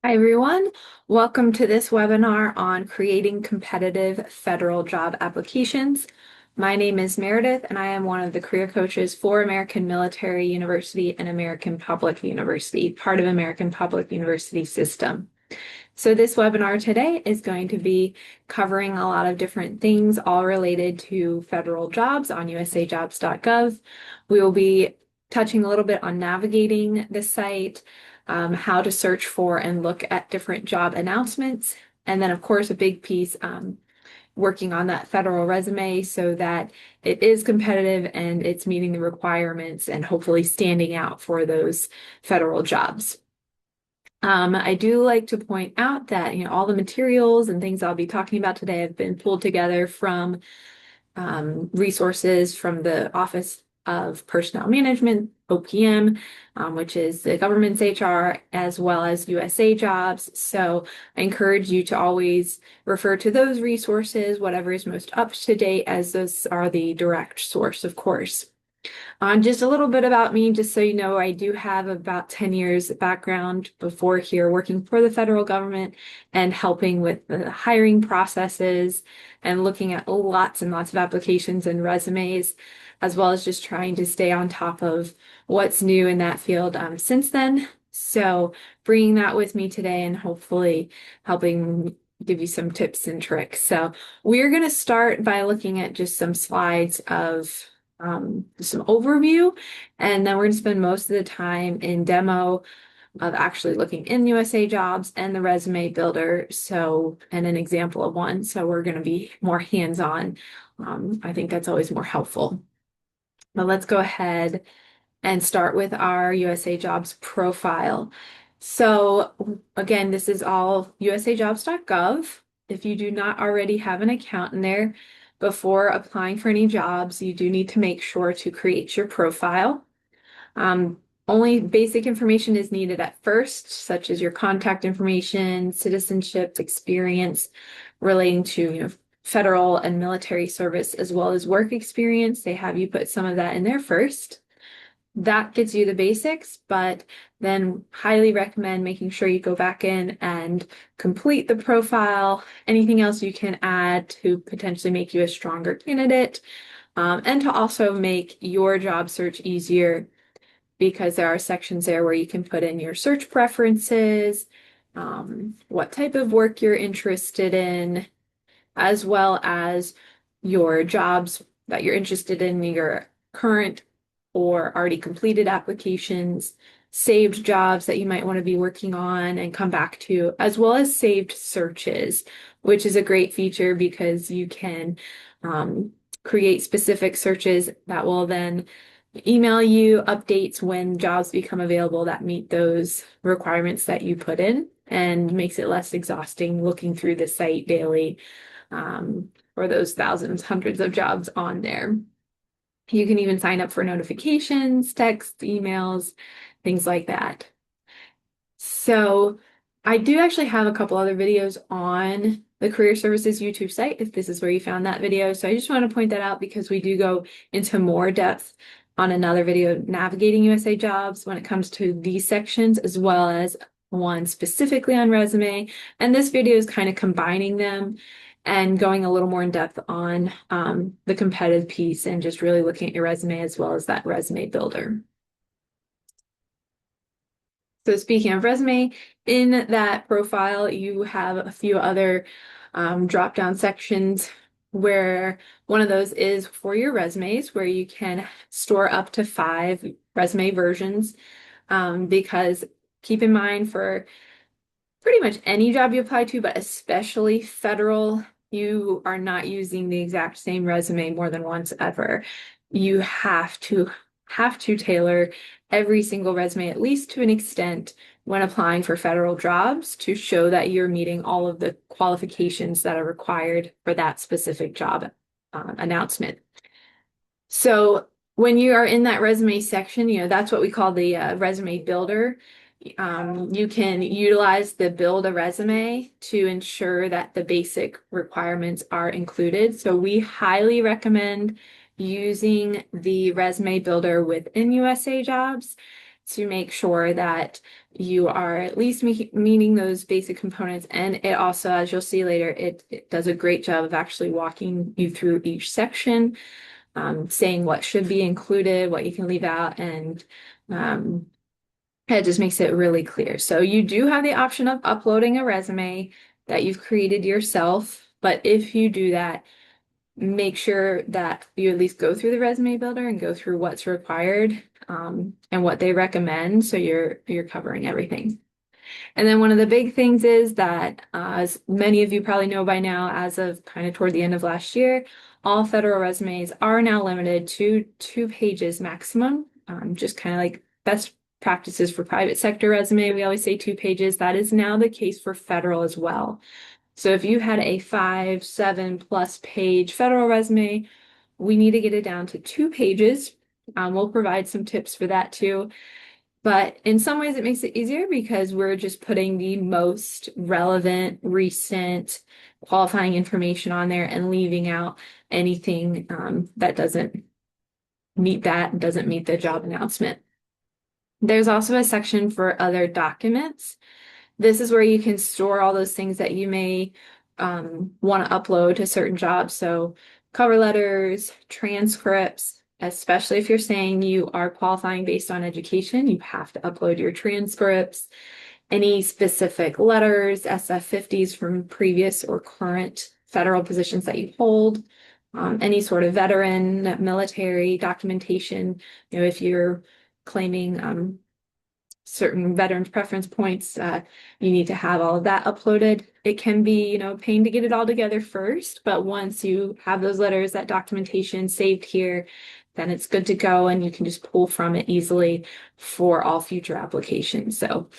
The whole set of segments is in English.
Hi, everyone. Welcome to this webinar on creating competitive federal job applications. My name is Meredith, and I am one of the career coaches for American Military University and American Public University, part of American Public University system. So this webinar today is going to be covering a lot of different things, all related to federal jobs on USAJOBS.gov. We will be touching a little bit on navigating the site, how to search for and look at different job announcements, and then of course a big piece, working on that federal resume so that it is competitive and it's meeting the requirements and hopefully standing out for those federal jobs. I do like to point out that, all the materials and things I'll be talking about today have been pulled together from resources from the Office of Personnel Management, OPM, which is the government's HR, as well as USAJOBS. So I encourage you to always refer to those resources, whatever is most up to date, as those are the direct source, of course. Just a little bit about me, just so you know, I do have about 10 years background before here working for the federal government and helping with the hiring processes and looking at lots and lots of applications and resumes, as well as just trying to stay on top of what's new in that field since then. So bringing that with me today and hopefully helping give you some tips and tricks. So we're going to start by looking at just some slides of some overview, and then we're going to spend most of the time in demo of actually looking in USAJOBS and the resume builder, and an example of one. So we're going to be more hands-on. I think that's always more helpful. But let's go ahead and start with our USAJOBS profile. So again, this is all USAJOBS.gov. If you do not already have an account in there, before applying for any jobs, you do need to make sure to create your profile. Only basic information is needed at first, such as your contact information, citizenship, experience relating to, federal and military service, as well as work experience. They have you put some of that in there first. That gives you the basics, but then highly recommend making sure you go back in and complete the profile, anything else you can add to potentially make you a stronger candidate, and to also make your job search easier, because there are sections there where you can put in your search preferences, what type of work you're interested in, as well as your jobs that you're interested in, your current or already completed applications, saved jobs that you might want to be working on and come back to, as well as saved searches, which is a great feature because you can create specific searches that will then email you updates when jobs become available that meet those requirements that you put in, and makes it less exhausting looking through the site daily for those thousands, hundreds of jobs on there. You can even sign up for notifications, texts, emails, things like that. So I do actually have a couple other videos on the Career Services YouTube site, if this is where you found that video. So I just want to point that out because we do go into more depth on another video navigating USAJOBS when it comes to these sections, as well as one specifically on resume. And this video is kind of combining them and going a little more in depth on the competitive piece and just really looking at your resume as well as that resume builder. So speaking of resume, in that profile, you have a few other drop-down sections, where one of those is for your resumes, where you can store up to 5 resume versions, because keep in mind, for pretty much any job you apply to, but especially federal, you are not using the exact same resume more than once ever. You have to tailor every single resume, at least to an extent, when applying for federal jobs, to show that you're meeting all of the qualifications that are required for that specific job announcement. So when you are in that resume section, that's what we call the resume builder. You can utilize the build a resume to ensure that the basic requirements are included. So we highly recommend using the resume builder within USAJOBS. to make sure that you are at least meeting those basic components. And it also, as you'll see later, it does a great job of actually walking you through each section, saying what should be included, what you can leave out, and it just makes it really clear. So you do have the option of uploading a resume that you've created yourself, but if you do that, make sure that you at least go through the resume builder and go through what's required, and what they recommend, so you're covering everything. And then one of the big things is that, as many of you probably know by now, as of kind of toward the end of last year, all federal resumes are now limited to 2 pages maximum. Just kind of like best practices for private sector resume, we always say 2 pages. That is now the case for federal as well. So if you had a 5, 7+ page federal resume, we need to get it down to 2 pages. We'll provide some tips for that too. But in some ways, it makes it easier because we're just putting the most relevant, recent, qualifying information on there and leaving out anything that doesn't meet the job announcement. There's also a section for other documents. This is where you can store all those things that you may want to upload to certain jobs. So cover letters, transcripts, especially if you're saying you are qualifying based on education, you have to upload your transcripts, any specific letters, SF50s from previous or current federal positions that you hold, any sort of veteran, military documentation. If you're claiming certain veterans preference points, you need to have all of that uploaded. It can be, a pain to get it all together first, but once you have those letters, that documentation saved here, then it's good to go and you can just pull from it easily for all future applications. So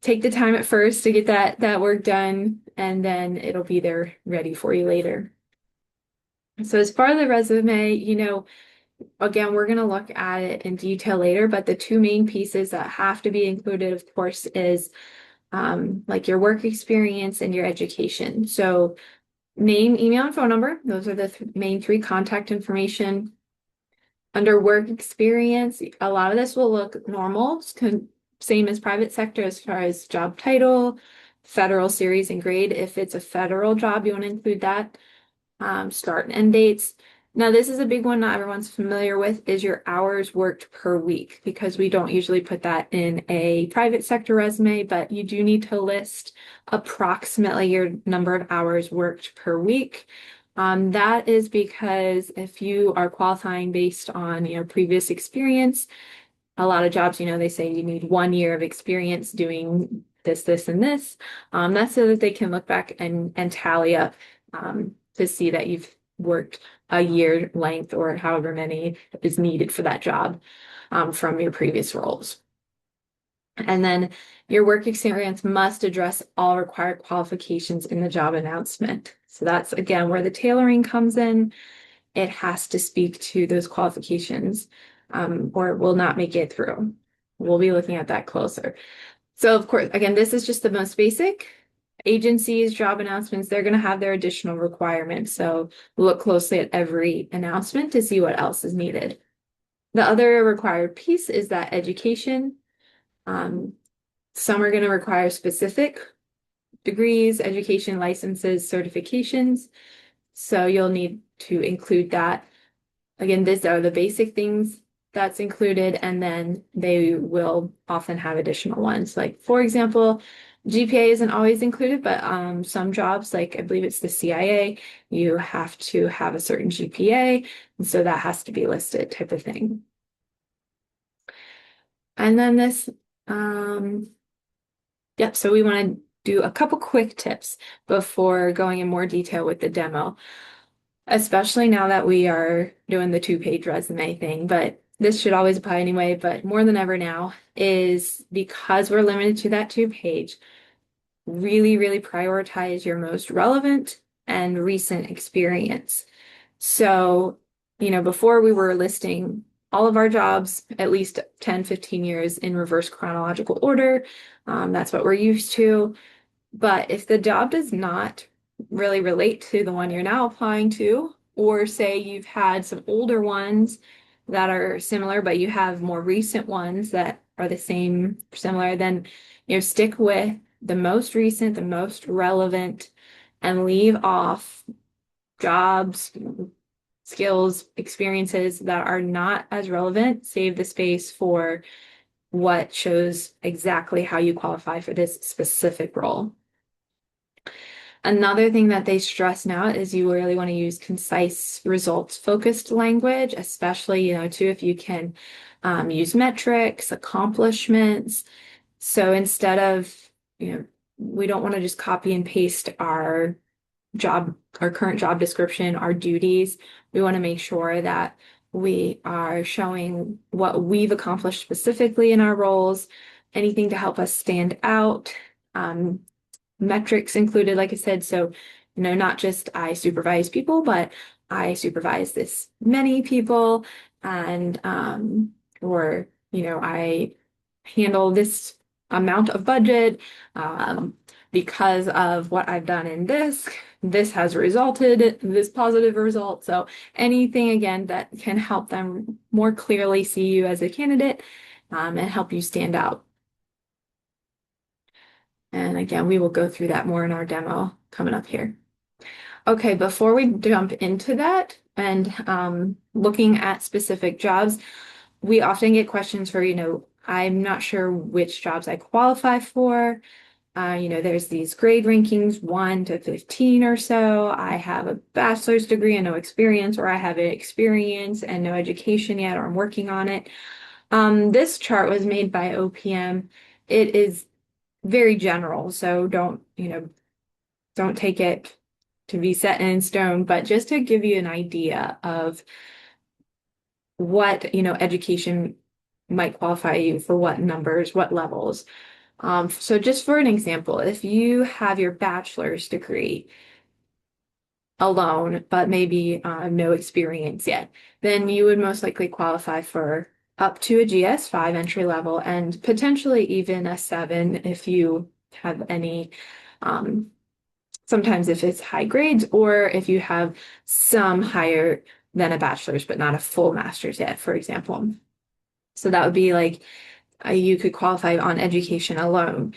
take the time at first to get that work done, and then it'll be there ready for you later. So as far as the resume, again, we're going to look at it in detail later, but the 2 main pieces that have to be included, of course, is like your work experience and your education. So name, email, and phone number. Those are the main 3 contact information. Under work experience, a lot of this will look normal, same as private sector as far as job title, federal series and grade. If it's a federal job, you want to include that. Start and end dates. Now, this is a big one not everyone's familiar with, is your hours worked per week, because we don't usually put that in a private sector resume, but you do need to list approximately your number of hours worked per week. That is because if you are qualifying based on previous experience, a lot of jobs, they say you need 1 year of experience doing this, and this. That's so that they can look back and tally up to see that you've worked a year length or however many is needed for that job from your previous roles. And then your work experience must address all required qualifications in the job announcement. So that's, again, where the tailoring comes in. It has to speak to those qualifications, or it will not make it through. We'll be looking at that closer. So, of course, again, this is just the most basic. Agencies, job announcements, they're going to have their additional requirements. So look closely at every announcement to see what else is needed. The other required piece is that education. Some are going to require specific degrees, education, licenses, certifications. So you'll need to include that. Again, these are the basic things that's included, and then they will often have additional ones. Like, for example, GPA isn't always included, but some jobs, like I believe it's the CIA, you have to have a certain GPA, and so that has to be listed, type of thing. And then this, so we want to do a couple quick tips before going in more detail with the demo, especially now that we are doing the 2-page resume thing, but this should always apply anyway, but more than ever now, is because we're limited to that 2-page, really, really prioritize your most relevant and recent experience. So, before we were listing all of our jobs, at least 10, 15 years in reverse chronological order. That's what we're used to. But if the job does not really relate to the one you're now applying to, or say you've had some older ones that are similar, but you have more recent ones that are the same, similar, then stick with the most recent, the most relevant, and leave off jobs, skills, experiences that are not as relevant. Save the space for what shows exactly how you qualify for this specific role. Another thing that they stress now is you really want to use concise, results-focused language, especially, too, if you can use metrics, accomplishments. So instead of, we don't want to just copy and paste our current job description, our duties. We want to make sure that we are showing what we've accomplished specifically in our roles, anything to help us stand out. Metrics included, like I said, so not just I supervise people, but I supervise this many people, and or I handle this amount of budget because of what I've done in this has resulted this positive result. So anything again that can help them more clearly see you as a candidate and help you stand out. And again, we will go through that more in our demo coming up here. Okay, before we jump into that and looking at specific jobs, we often get questions for, I'm not sure which jobs I qualify for. There's these grade rankings, 1 to 15 or so. I have a bachelor's degree and no experience, or I have experience and no education yet, or I'm working on it. This chart was made by OPM. It is very general, so don't take it to be set in stone, but just to give you an idea of what, education might qualify you for what numbers, what levels. So just for an example, if you have your bachelor's degree alone, but maybe no experience yet, then you would most likely qualify for up to a GS5 entry level and potentially even a 7 if you have any, sometimes if it's high grades or if you have some higher than a bachelor's, but not a full master's yet, for example. So that would be like you could qualify on education alone.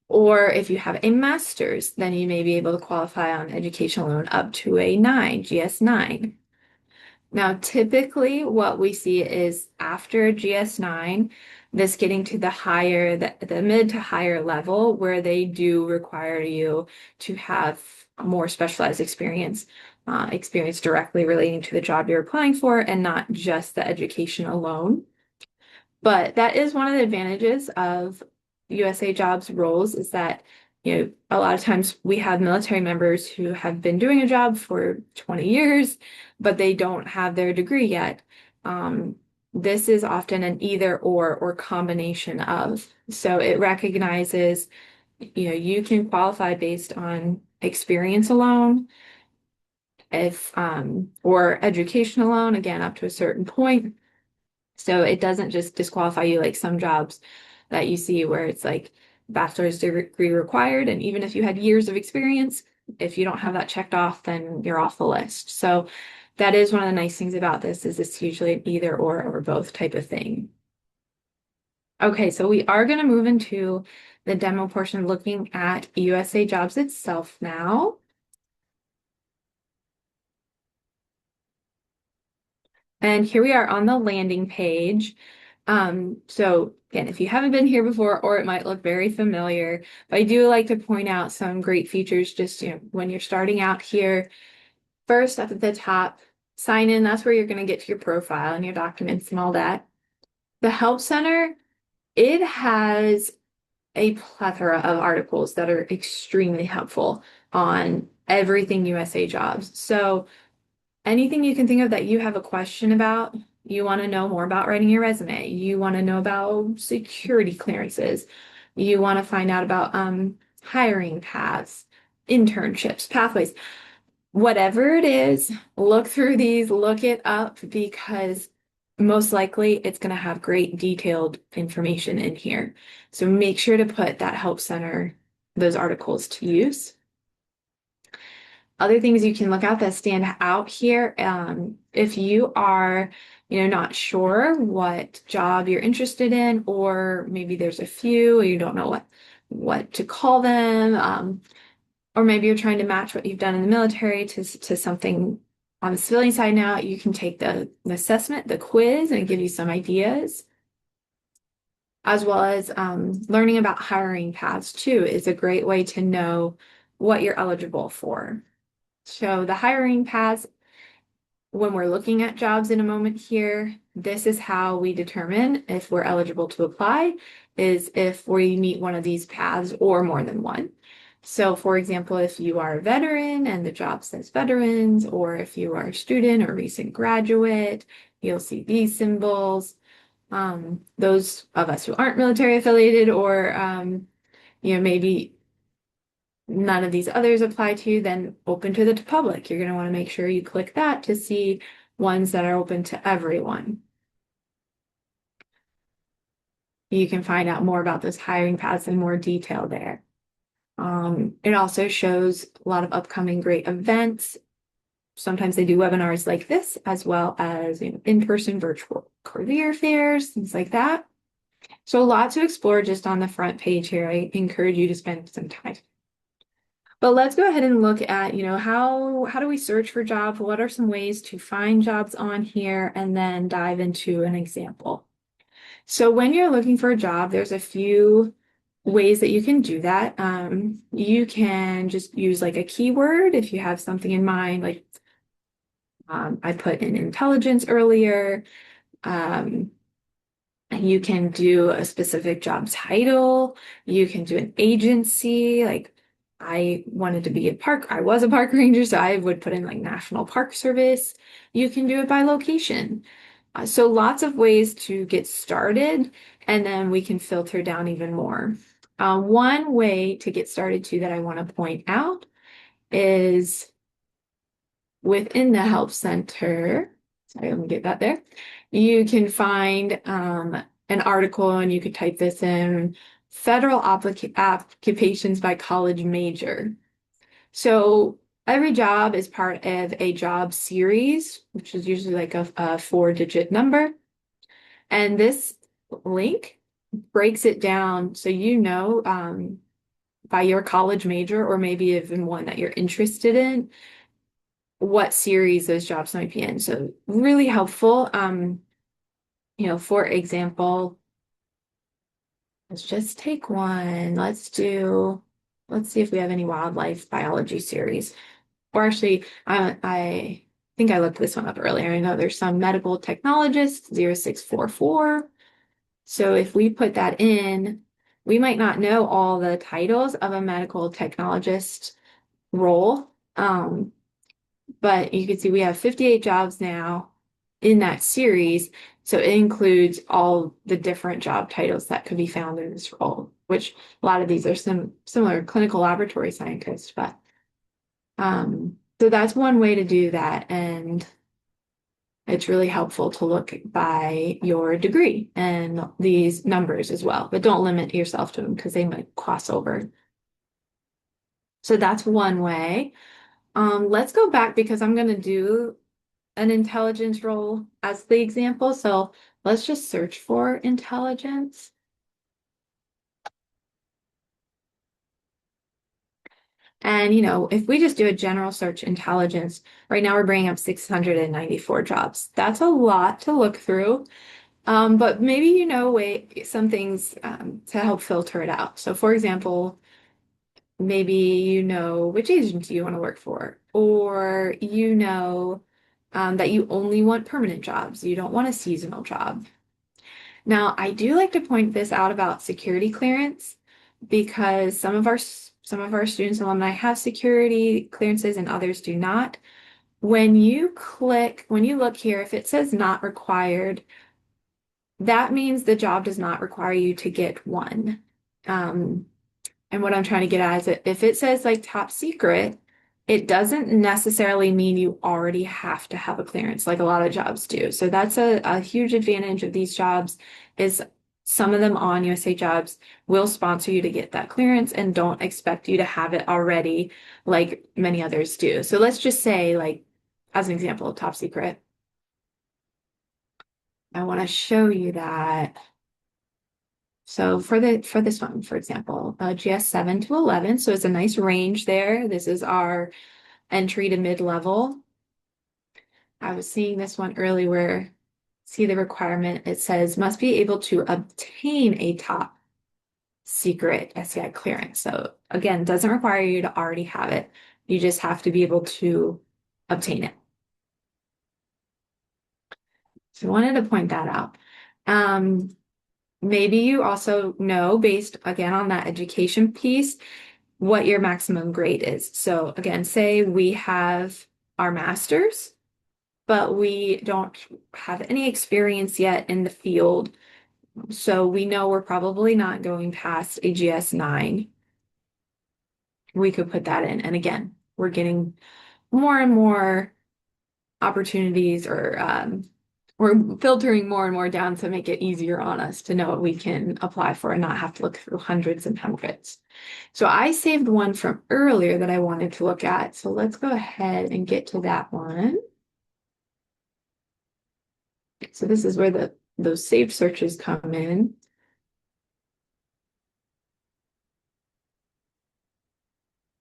Or if you have a master's, then you may be able to qualify on education alone up to a 9, GS9. Now, typically what we see is after GS9, this getting to the mid to higher level where they do require you to have more specialized experience directly relating to the job you're applying for and not just the education alone. But that is one of the advantages of USAJOBS roles is that, a lot of times we have military members who have been doing a job for 20 years, but they don't have their degree yet. This is often an either or combination of. So it recognizes, you can qualify based on experience alone, or education alone, again, up to a certain point. So it doesn't just disqualify you like some jobs that you see where it's like bachelor's degree required. And even if you had years of experience, if you don't have that checked off, then you're off the list. So that is one of the nice things about this is it's usually an either or both type of thing. Okay, so we are going to move into the demo portion looking at USAJOBS itself now. And here we are on the landing page. So again, if you haven't been here before, or it might look very familiar, but I do like to point out some great features just, when you're starting out here. First, up at the top, sign in, that's where you're going to get to your profile and your documents and all that. The Help Center, it has a plethora of articles that are extremely helpful on everything USAJOBS. So anything you can think of that you have a question about, you want to know more about writing your resume, you want to know about security clearances, you want to find out about hiring paths, internships, pathways, whatever it is, look through these, look it up because most likely it's going to have great detailed information in here. So make sure to put that Help Center, those articles to use. Other things you can look at that stand out here, if you are not sure what job you're interested in, or maybe there's a few, you don't know what to call them, or maybe you're trying to match what you've done in the military to something on the civilian side now, you can take the assessment, the quiz, and give you some ideas, as well as learning about hiring paths too is a great way to know what you're eligible for. So the hiring paths, when we're looking at jobs in a moment here, this is how we determine if we're eligible to apply, is if we meet one of these paths or more than one. So for example, if you are a veteran and the job says veterans, or if you are a student or recent graduate, you'll see these symbols. Those of us who aren't military affiliated, or maybe none of these others apply to, then open to the public. You're going to want to make sure you click that to see ones that are open to everyone. You can find out more about those hiring paths in more detail there. It also shows a lot of upcoming great events. Sometimes they do webinars like this, as well as in-person virtual career fairs, things like that. So a lot to explore just on the front page here. I encourage you to spend some time. But let's go ahead and look at, how do we search for jobs? What are some ways to find jobs on here? And then dive into an example. So when you're looking for a job, there's a few ways that you can do that. You can just use like a keyword if you have something in mind, like I put in intelligence earlier. You can do a specific job title. You can do an agency. Like I wanted to be I was a park ranger, so I would put in like National Park Service. You can do it by location. So lots of ways to get started, and then we can filter down even more. One way to get started too that I want to point out is within the Help Center. Sorry, let me get that there. You can find an article, and you could type this in, federal occupations by college major. So every job is part of a job series, which is usually like a four-digit number. And this link breaks it down so by your college major, or maybe even one that you're interested in, what series those jobs might be in. So really helpful. For example, let's just take one. Let's see if we have any wildlife biology series. Or actually, I think I looked this one up earlier. I know there's some medical technologist 0644. So if we put that in, we might not know all the titles of a medical technologist role. But you can see we have 58 jobs now in that series. So it includes all the different job titles that could be found in this role, which a lot of these are similar clinical laboratory scientists. But so that's one way to do that. And it's really helpful to look by your degree and these numbers as well. But don't limit yourself to them because they might cross over. So that's one way. Let's go back because I'm going to do an intelligence role as the example. So let's just search for intelligence. And, if we just do a general search intelligence, right now we're bringing up 694 jobs. That's a lot to look through. But maybe some things to help filter it out. So for example, maybe which agency you want to work for, or that you only want permanent jobs. You don't want a seasonal job. Now, I do like to point this out about security clearance because some of our students and alumni have security clearances and others do not. When you look here, if it says not required, that means the job does not require you to get one. And what I'm trying to get at is that if it says like top secret, it doesn't necessarily mean you already have to have a clearance like a lot of jobs do. So that's a huge advantage of these jobs is some of them on USAJOBS will sponsor you to get that clearance and don't expect you to have it already like many others do. So let's just say, like, as an example, top secret. I want to show you that. So for this one, for example, GS 7 to 11, so it's a nice range there. This is our entry to mid-level. I was seeing this one earlier where see the requirement. It says must be able to obtain a top secret SCI clearance. So again, doesn't require you to already have it. You just have to be able to obtain it. So I wanted to point that out. Um, Maybe you also know, based again on that education piece, what your maximum grade is. So again, say we have our master's, but we don't have any experience yet in the field. So we know we're probably not going past a GS9. We could put that in. And again, we're getting more and more opportunities or we're filtering more and more down to make it easier on us to know what we can apply for and not have to look through hundreds and hundreds. So I saved one from earlier that I wanted to look at. So let's go ahead and get to that one. So this is where those saved searches come in.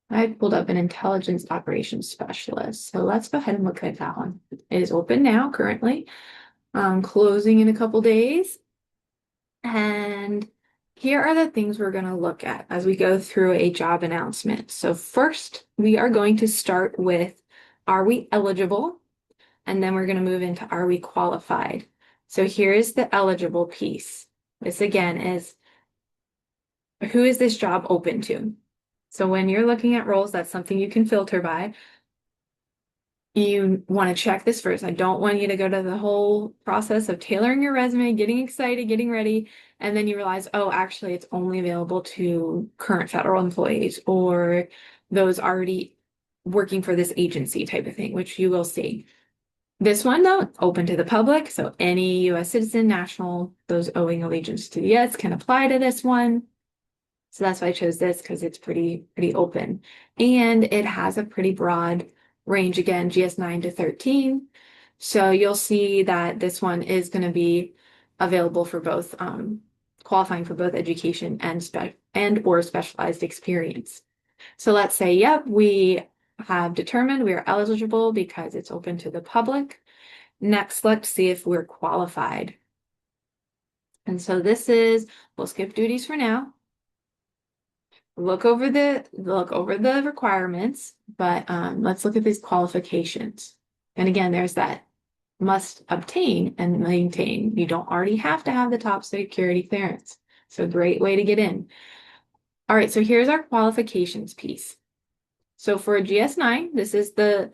I pulled up an intelligence operations specialist. So let's go ahead and look at that one. It is open now currently, closing in a couple days. And here are the things we're going to look at as we go through a job announcement. So first, we are going to start with, are we eligible? And then we're going to move into, are we qualified? So here's the eligible piece. This again is, who is this job open to? So when you're looking at roles, that's something you can filter by. You want to check this first. I don't want you to go to the whole process of tailoring your resume, getting excited, getting ready, and then you realize, oh, actually, it's only available to current federal employees or those already working for this agency type of thing, which you will see. This one, though, open to the public. So any U.S. citizen, national, those owing allegiance to the U.S. can apply to this one. So that's why I chose this because it's pretty open. And it has a pretty broad range again, GS9 to 13. So you'll see that this one is going to be available for both qualifying for both education and or specialized experience. So let's say, yep, we have determined we are eligible because it's open to the public. Next, let's see if we're qualified. And so this is, we'll skip duties for now. Look over the requirements, but let's look at these qualifications. And again, there's that must obtain and maintain. You don't already have to have the top security clearance. So great way to get in. All right, so here's our qualifications piece. So for a GS9, this is the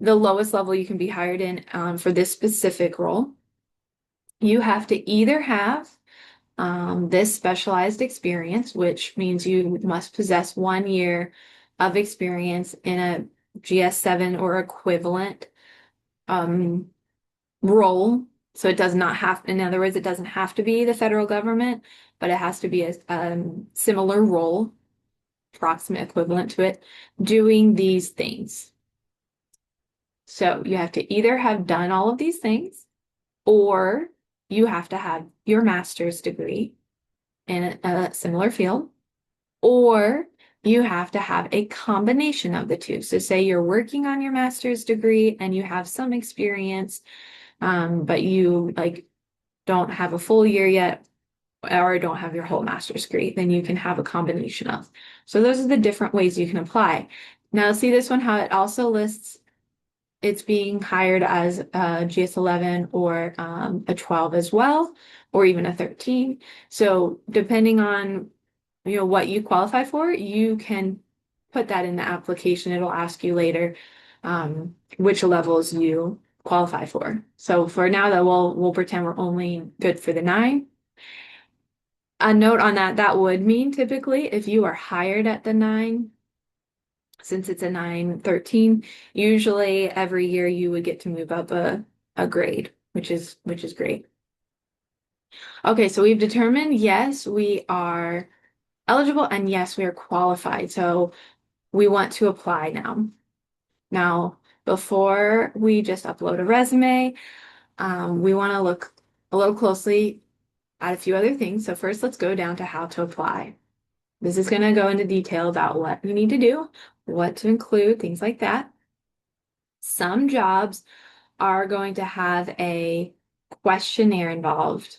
lowest level you can be hired in for this specific role. You have to either have this specialized experience, which means you must possess 1 year of experience in a GS7 or equivalent role. So it does not have, in other words, it doesn't have to be the federal government, but it has to be a similar role, approximate equivalent to it, doing these things. So you have to either have done all of these things, or you have to have your master's degree in a similar field, or you have to have a combination of the two. So say you're working on your master's degree and you have some experience, but you like don't have a full year yet or don't have your whole master's degree, then you can have a combination of. So those are the different ways you can apply. Now see this one, how it also lists it's being hired as a GS11 or a 12 as well, or even a 13. So depending on what you qualify for, you can put that in the application. It'll ask you later which levels you qualify for. So for now, though, we'll pretend we're only good for the 9. A note on that, that would mean typically if you are hired at the 9, since it's a 9-13, usually every year you would get to move up a grade, which is great. Okay, so we've determined, yes, we are eligible and yes, we are qualified. So we want to apply now. Now, before we just upload a resume, we want to look a little closely at a few other things. So first, let's go down to how to apply. This is going to go into detail about what you need to do, what to include, things like that. Some jobs are going to have a questionnaire involved.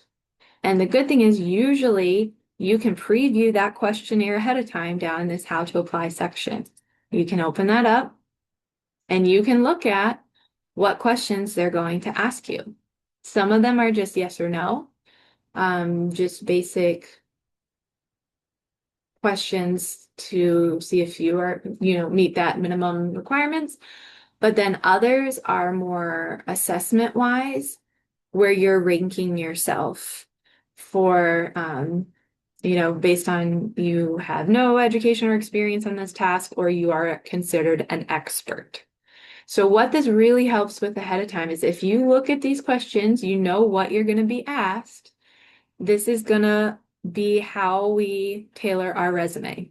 And the good thing is usually you can preview that questionnaire ahead of time down in this how to apply section. You can open that up and you can look at what questions they're going to ask you. Some of them are just yes or no, just basic questions to see if you are, meet that minimum requirements. But then others are more assessment wise, where you're ranking yourself for, based on you have no education or experience on this task, or you are considered an expert. So what this really helps with ahead of time is if you look at these questions, you know what you're going to be asked. This is going to be how we tailor our resume.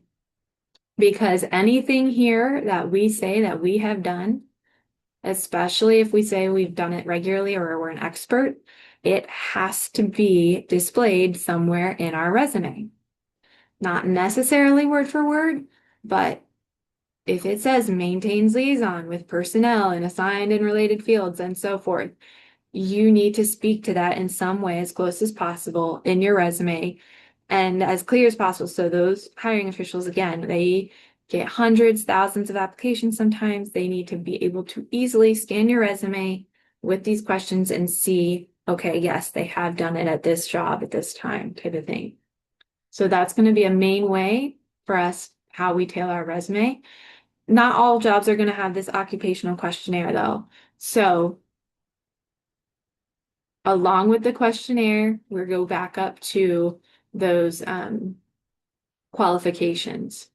Because anything here that we say that we have done, especially if we say we've done it regularly or we're an expert, it has to be displayed somewhere in our resume. Not necessarily word for word, but if it says maintains liaison with personnel in assigned and related fields and so forth, you need to speak to that in some way as close as possible in your resume and as clear as possible. So those hiring officials, again, they get hundreds, thousands of applications sometimes. They need to be able to easily scan your resume with these questions and see, okay, yes, they have done it at this job at this time type of thing. So that's going to be a main way for us how we tailor our resume. Not all jobs are going to have this occupational questionnaire though. So along with the questionnaire, we'll go back up to those qualifications.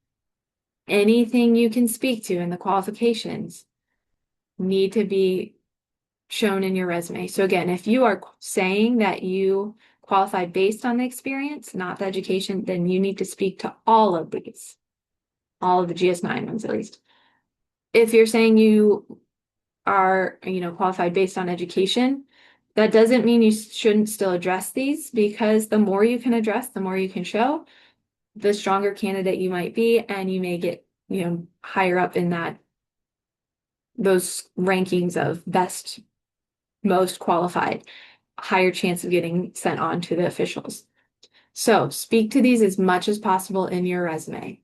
Anything you can speak to in the qualifications need to be shown in your resume. So again, if you are saying that you qualified based on the experience, not the education, then you need to speak to all of these, all of the GS9 ones at least. If you're saying you are, qualified based on education, that doesn't mean you shouldn't still address these, because the more you can address, the more you can show, the stronger candidate you might be, and you may get, higher up in those rankings of best, most qualified, higher chance of getting sent on to the officials. So speak to these as much as possible in your resume.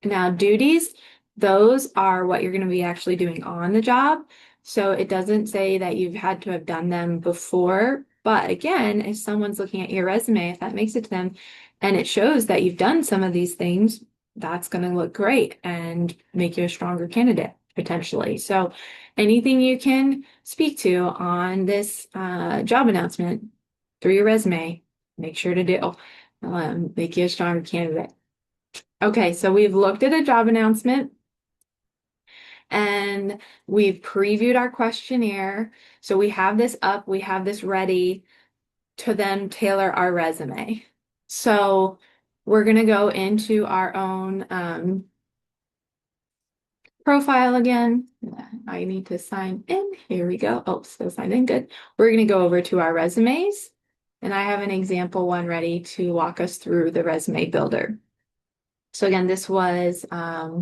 Now, duties, those are what you're going to be actually doing on the job. So it doesn't say that you've had to have done them before. But again, if someone's looking at your resume, if that makes it to them and it shows that you've done some of these things, that's going to look great and make you a stronger candidate potentially. So anything you can speak to on this job announcement through your resume, make sure to do, make you a stronger candidate. Okay, so we've looked at a job announcement and we've previewed our questionnaire. So we have this up, we have this ready to then tailor our resume. So we're going to go into our own profile again. I need to sign in. Here we go. Oh, still signed in. Good. We're going to go over to our resumes. And I have an example one ready to walk us through the resume builder. So again, this was up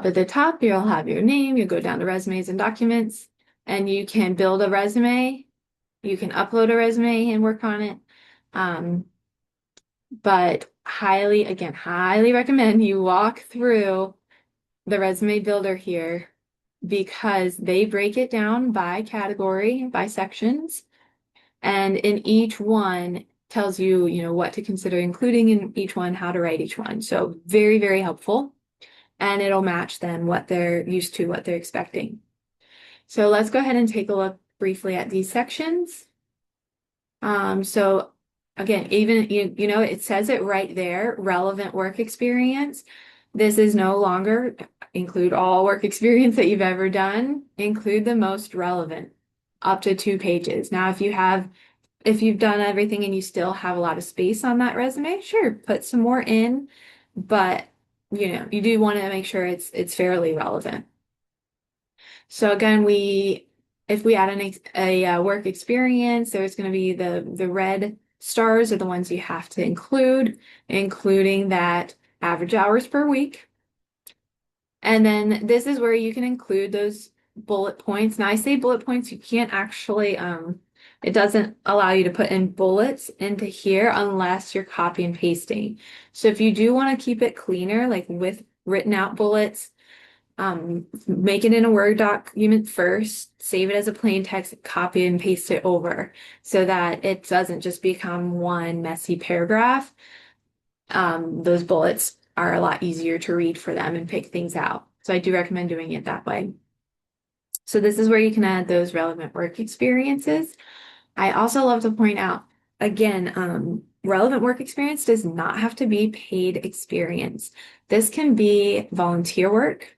at the top, you'll have your name, you go down to resumes and documents, and you can build a resume. You can upload a resume and work on it. But highly recommend you walk through the resume builder here, because they break it down by category, by sections, and in each one tells you, what to consider including in each one, how to write each one. So very, very helpful. And it'll match then what they're used to, what they're expecting. So let's go ahead and take a look briefly at these sections. So again, even, it says it right there, relevant work experience. This is no longer include all work experience that you've ever done, include the most relevant, up to 2 pages. Now, if you've done everything and you still have a lot of space on that resume, sure, put some more in, but you do want to make sure it's fairly relevant. So again, if we add a work experience, there's going to be the red stars are the ones you have to include, including that average hours per week. And then this is where you can include those bullet points. Now I say bullet points, you can't actually, it doesn't allow you to put in bullets into here unless you're copy and pasting. So if you do want to keep it cleaner, like with written out bullets, make it in a Word document first, save it as a plain text, copy and paste it over so that it doesn't just become one messy paragraph. Those bullets are a lot easier to read for them and pick things out. So I do recommend doing it that way. So this is where you can add those relevant work experiences. I also love to point out, again, relevant work experience does not have to be paid experience. This can be volunteer work.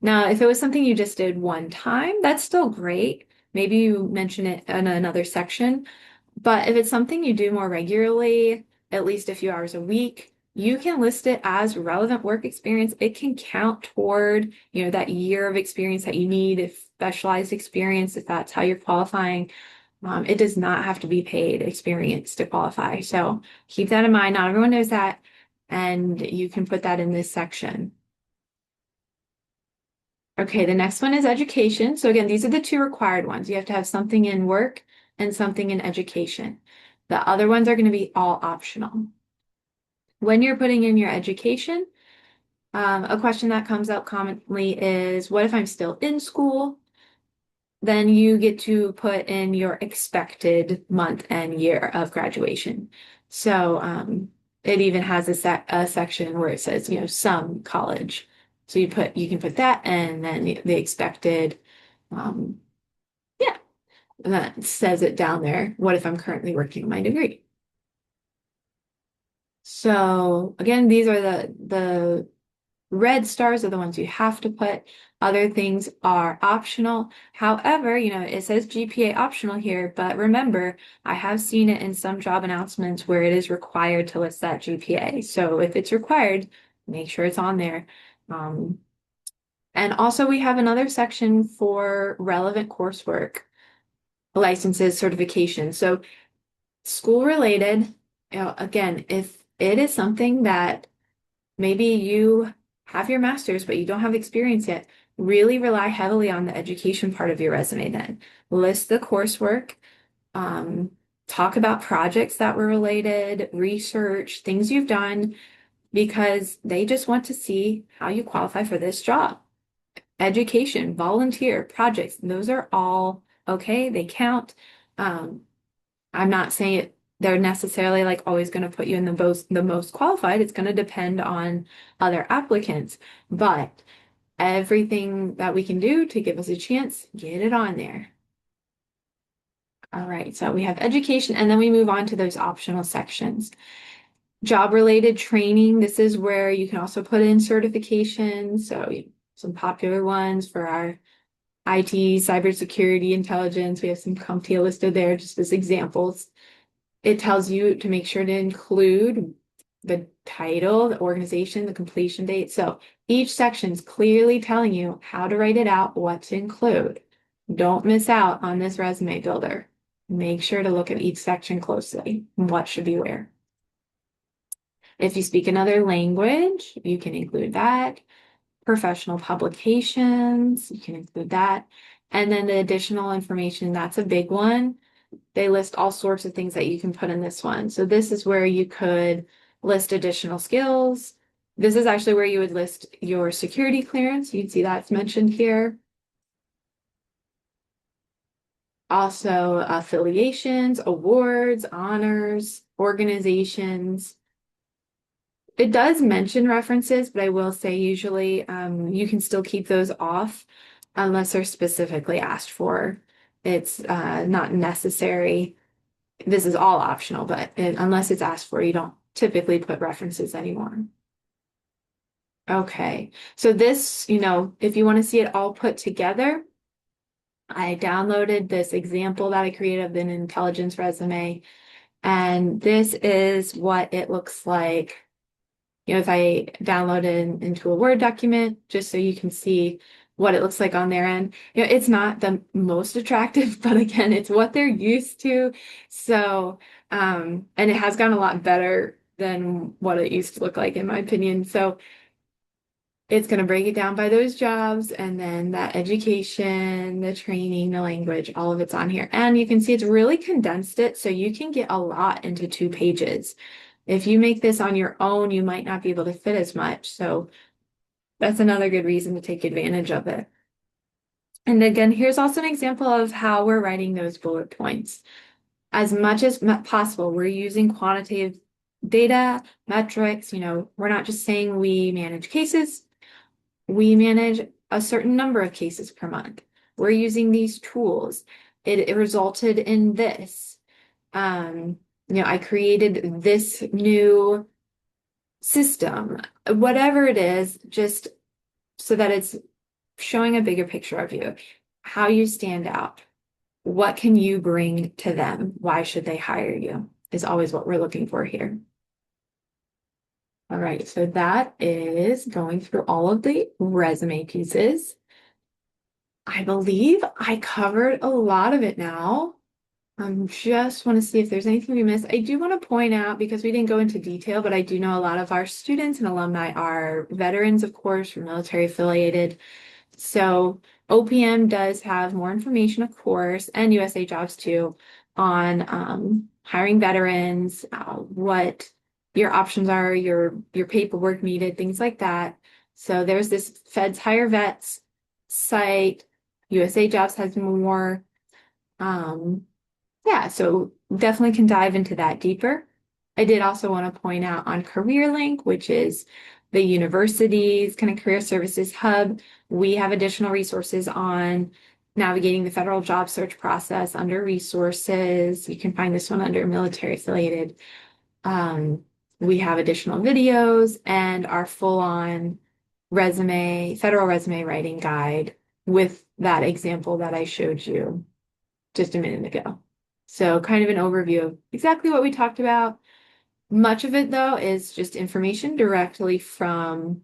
Now, if it was something you just did one time, that's still great. Maybe you mention it in another section. But if it's something you do more regularly, at least a few hours a week, you can list it as relevant work experience. It can count toward, that year of experience that you need, if specialized experience, if that's how you're qualifying. It does not have to be paid experience to qualify. So keep that in mind. Not everyone knows that, and you can put that in this section. Okay, the next one is education. So again, these are the two required ones. You have to have something in work and something in education. The other ones are going to be all optional. When you're putting in your education, a question that comes up commonly is, what if I'm still in school? Then you get to put in your expected month and year of graduation. So it even has a section where it says, some college. So you can put that and then the expected, yeah, and that says it down there. What if I'm currently working my degree? So again, these are the red stars are the ones you have to put. Other things are optional. However, it says GPA optional here, but remember, I have seen it in some job announcements where it is required to list that GPA. So if it's required, make sure it's on there. And also we have another section for relevant coursework, licenses, certifications. So school related, again, if it is something that maybe you have your master's, but you don't have experience yet, really rely heavily on the education part of your resume then. List the coursework, talk about projects that were related, research, things you've done, because they just want to see how you qualify for this job. Education, volunteer, projects, those are all okay. They count. I'm not saying they're necessarily like always going to put you in the most qualified. It's going to depend on other applicants, but everything that we can do to give us a chance, get it on there. All right, so we have education, and then we move on to those optional sections. Job-related training, this is where you can also put in certifications. So some popular ones for our IT, cybersecurity, intelligence. We have some CompTIA listed there just as examples. It tells you to make sure to include the title, the organization, the completion date. So each section is clearly telling you how to write it out, what to include. Don't miss out on this resume builder. Make sure to look at each section closely and what should be where. If you speak another language, you can include that. Professional publications, you can include that. And then the additional information, that's a big one. They list all sorts of things that you can put in this one. So this is where you could list additional skills. This is actually where you would list your security clearance. You can see that's mentioned here. Also affiliations, awards, honors, organizations. It does mention references, but I will say usually you can still keep those off unless they're specifically asked for. It's not necessary. This is all optional, but unless it's asked for, you don't typically put references anymore. Okay, so this, if you want to see it all put together, I downloaded this example that I created of an intelligence resume, and this is what it looks like. If I download it into a Word document, just so you can see what it looks like on their end. It's not the most attractive, but again, it's what they're used to. So, and it has gotten a lot better than what it used to look like, in my opinion. So it's going to break it down by those jobs, and then that education, the training, the language, all of it's on here. And you can see it's really condensed it, so you can get a lot into 2 pages. If you make this on your own, you might not be able to fit as much. So that's another good reason to take advantage of it. And again, here's also an example of how we're writing those bullet points. As much as possible, we're using quantitative data, metrics. We're not just saying we manage cases. We manage a certain number of cases per month. We're using these tools. It resulted in this. I created this new system, whatever it is, just so that it's showing a bigger picture of you, how you stand out. What can you bring to them? Why should they hire you? Is always what we're looking for here. All right, so that is going through all of the resume pieces. I believe I covered a lot of it now. Just want to see if there's anything we missed. I do want to point out, because we didn't go into detail, but I do know a lot of our students and alumni are veterans, of course, or military affiliated. So OPM does have more information, of course, and USAJOBS too, on hiring veterans, what your options are, your paperwork needed, things like that. So there's this Feds Hire Vets site. USAJOBS has more. Yeah, so definitely can dive into that deeper. I did also want to point out on CareerLink, which is the university's kind of career services hub. We have additional resources on navigating the federal job search process under resources. You can find this one under military affiliated. We have additional videos and our full-on federal resume writing guide with that example that I showed you just a minute ago. So kind of an overview of exactly what we talked about. Much of it, though, is just information directly from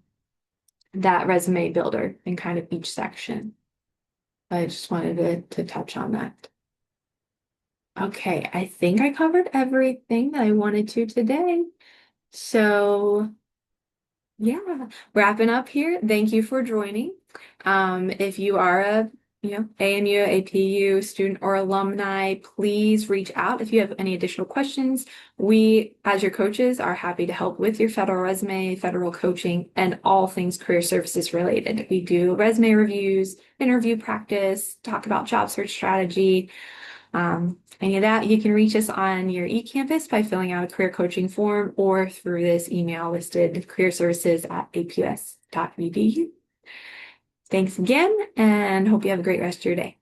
that resume builder in kind of each section. I just wanted to touch on that. Okay, I think I covered everything that I wanted to today. So yeah, wrapping up here. Thank you for joining. If you are a AMU, APU student or alumni, please reach out if you have any additional questions. We, as your coaches, are happy to help with your federal resume, federal coaching, and all things career services related. We do resume reviews, interview practice, talk about job search strategy. Any of that, you can reach us on your eCampus by filling out a career coaching form or through this email listed, careerservices@apus.edu. Thanks again, and hope you have a great rest of your day.